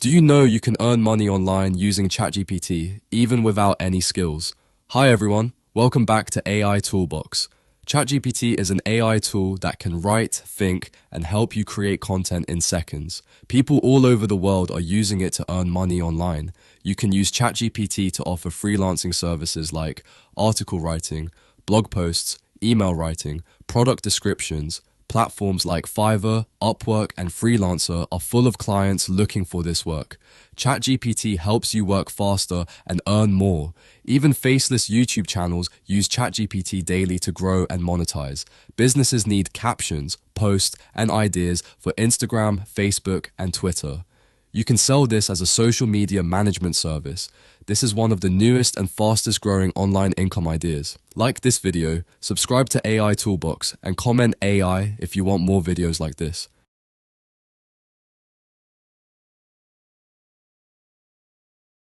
Do you know you can earn money online using ChatGPT, even without any skills? Hi everyone, welcome back to AI Toolbox. ChatGPT is an AI tool that can write, think, and help you create content in seconds. People all over the world are using it to earn money online. You can use ChatGPT to offer freelancing services like article writing, blog posts, email writing, product descriptions. Platforms like Fiverr, Upwork, and Freelancer are full of clients looking for this work. ChatGPT helps you work faster and earn more. Even faceless YouTube channels use ChatGPT daily to grow and monetize. Businesses need captions, posts, and ideas for Instagram, Facebook, and Twitter. You can sell this as a social media management service. This is one of the newest and fastest growing online income ideas. Like this video, subscribe to AI Toolbox, and comment AI if you want more videos like this.